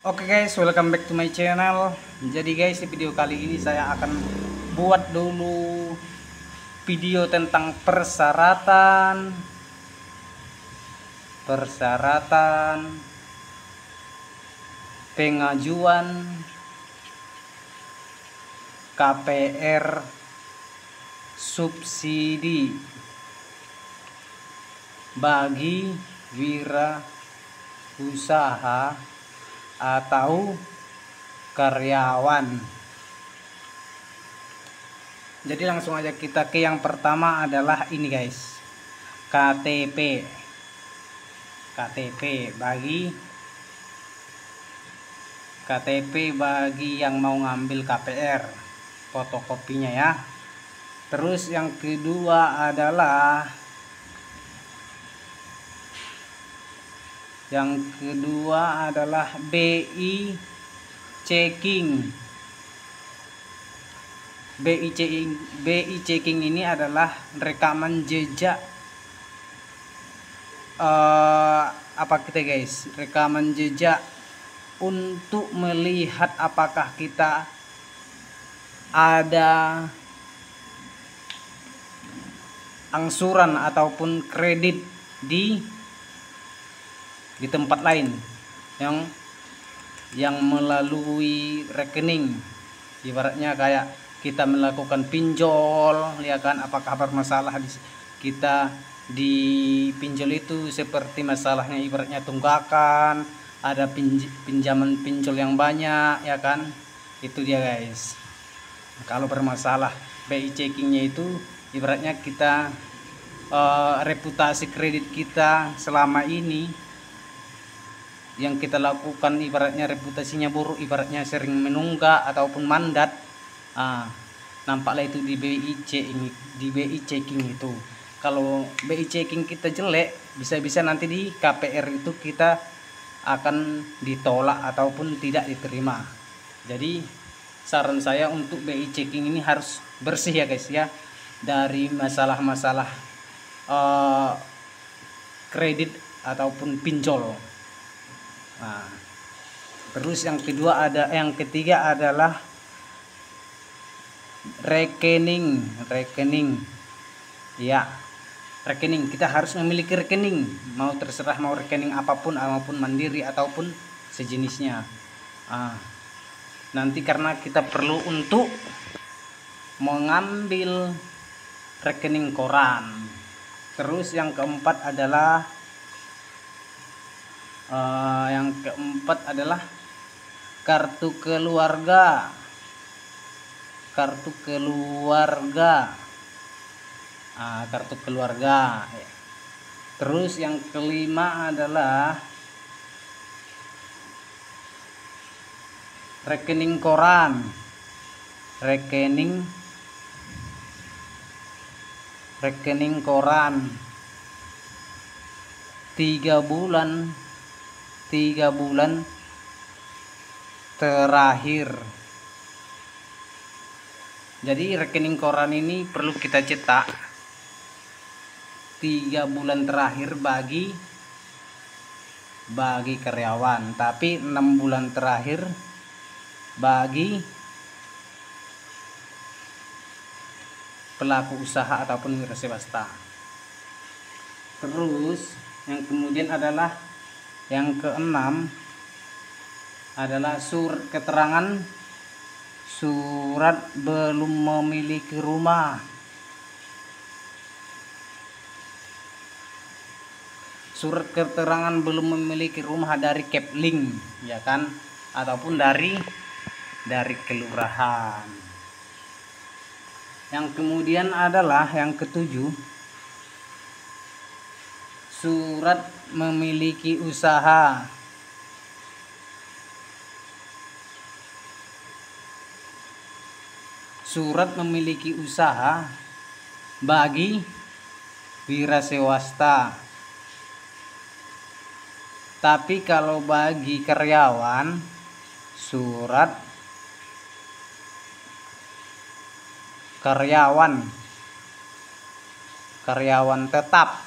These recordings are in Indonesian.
Oke guys, welcome back to my channel. Jadi guys, di video kali ini saya akan buat dulu video tentang persyaratan pengajuan KPR subsidi bagi wirausaha atau karyawan. Jadi langsung aja kita ke yang pertama adalah ini guys, KTP bagi yang mau ngambil KPR, fotokopinya ya. Terus yang kedua adalah BI checking. BI checking ini adalah rekaman jejak rekaman jejak untuk melihat apakah kita ada angsuran ataupun kredit di tempat lain yang melalui rekening. Ibaratnya kayak kita melakukan pinjol ya kan, apakah bermasalah kita di pinjol itu, seperti masalahnya ibaratnya tunggakan, ada pinjaman pinjol yang banyak ya kan. Itu dia guys, kalau bermasalah. BI checkingnya itu ibaratnya kita reputasi kredit kita selama ini yang kita lakukan, ibaratnya reputasinya buruk, ibaratnya sering menunggak ataupun mandat, nampaklah itu di BI checking itu. Kalau BI checking kita jelek, bisa-bisa nanti di KPR itu kita akan ditolak ataupun tidak diterima. Jadi saran saya untuk BI checking ini harus bersih ya guys ya, dari masalah-masalah kredit ataupun pinjol. Nah, terus yang ketiga adalah rekening. Ya, rekening. Kita harus memiliki rekening. Terserah mau rekening apapun, maupun mandiri ataupun sejenisnya. Nanti karena kita perlu untuk mengambil rekening koran. Terus yang keempat adalah kartu keluarga. Kartu keluarga. Terus yang kelima adalah rekening koran. Rekening koran 3 bulan terakhir. Jadi rekening koran ini perlu kita cetak 3 bulan terakhir bagi karyawan, tapi 6 bulan terakhir bagi pelaku usaha ataupun wira swasta. Terus yang kemudian adalah yang keenam adalah surat belum memiliki rumah. Surat keterangan belum memiliki rumah dari Kepling ya kan, ataupun dari kelurahan. Yang kemudian adalah yang ketujuh, surat memiliki usaha. Surat memiliki usaha bagi wira swasta. Tapi kalau bagi karyawan, surat karyawan tetap.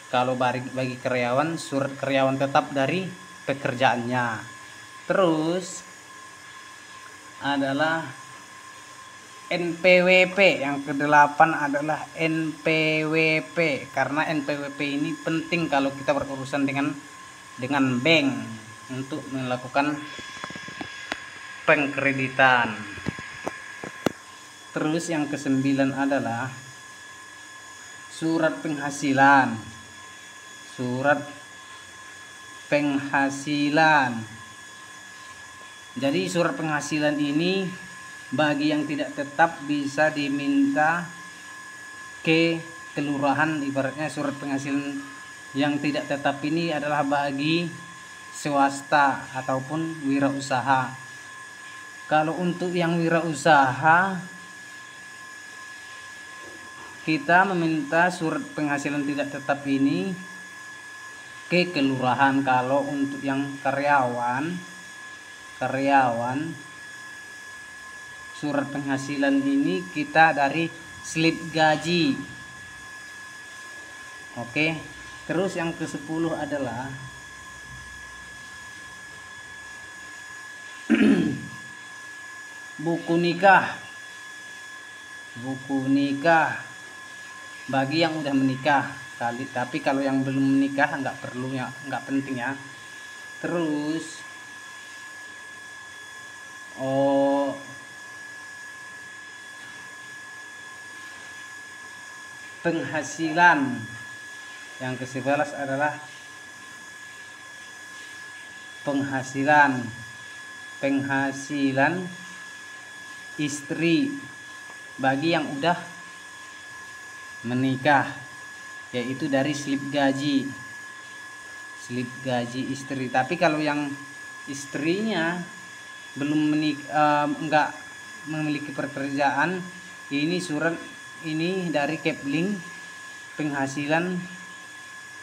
Kalau bagi karyawan, surat karyawan tetap dari pekerjaannya. Terus adalah NPWP, yang ke-8 adalah NPWP, karena NPWP ini penting kalau kita berurusan dengan bank untuk melakukan pengkreditan. Terus yang ke-9 adalah surat penghasilan. Surat penghasilan. Jadi surat penghasilan ini bagi yang tidak tetap bisa diminta ke kelurahan. Ibaratnya surat penghasilan yang tidak tetap ini adalah bagi swasta ataupun wirausaha. Kalau untuk yang wirausaha, kita meminta surat penghasilan tidak tetap ini ke kelurahan. Kalau untuk yang karyawan surat penghasilan ini kita dari slip gaji. Oke. Terus yang ke-10 adalah buku nikah. Buku nikah bagi yang udah menikah tapi kalau yang belum menikah nggak perlu ya, nggak penting ya. Terus penghasilan. Yang ke-11 adalah penghasilan istri bagi yang udah menikah, yaitu dari slip gaji istri. Tapi kalau yang istrinya belum menikah, enggak memiliki pekerjaan, ini surat ini dari Kepling penghasilan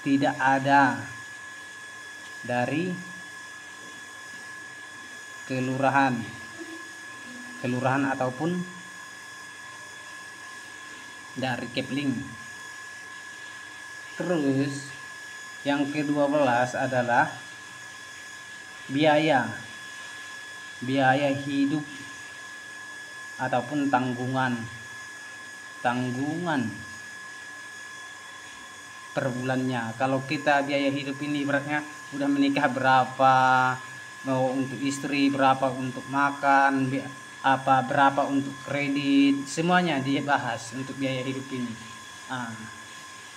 tidak ada dari kelurahan ataupun dari Kepling. Terus yang ke-12 adalah biaya hidup ataupun tanggungan per bulannya. Kalau kita biaya hidup ini ibaratnya udah menikah berapa, mau untuk istri berapa, untuk makan berapa, untuk kredit, semuanya dibahas untuk biaya hidup ini.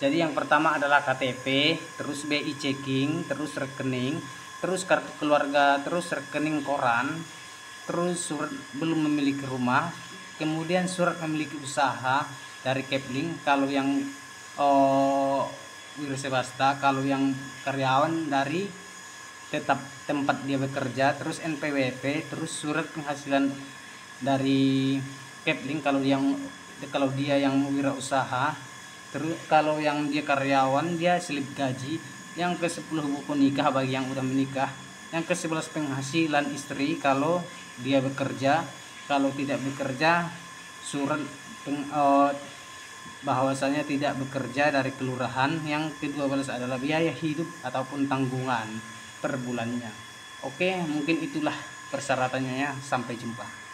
Jadi yang pertama adalah KTP, terus BI checking, terus rekening, terus kartu keluarga, terus rekening koran, terus surat belum memiliki rumah, kemudian surat memiliki usaha dari Kepling kalau yang wirausaha, kalau yang karyawan dari tetap tempat dia bekerja, terus NPWP, terus surat penghasilan dari Kepling kalau dia yang wirausaha. Terus kalau yang dia karyawan dia slip gaji. Yang ke-10 buku nikah bagi yang udah menikah. Yang ke-11 penghasilan istri kalau dia bekerja. Kalau tidak bekerja, surat bahwasanya tidak bekerja dari kelurahan. Yang ke-12 adalah biaya hidup ataupun tanggungan per bulannya. Oke, mungkin itulah persyaratannya ya. Sampai jumpa.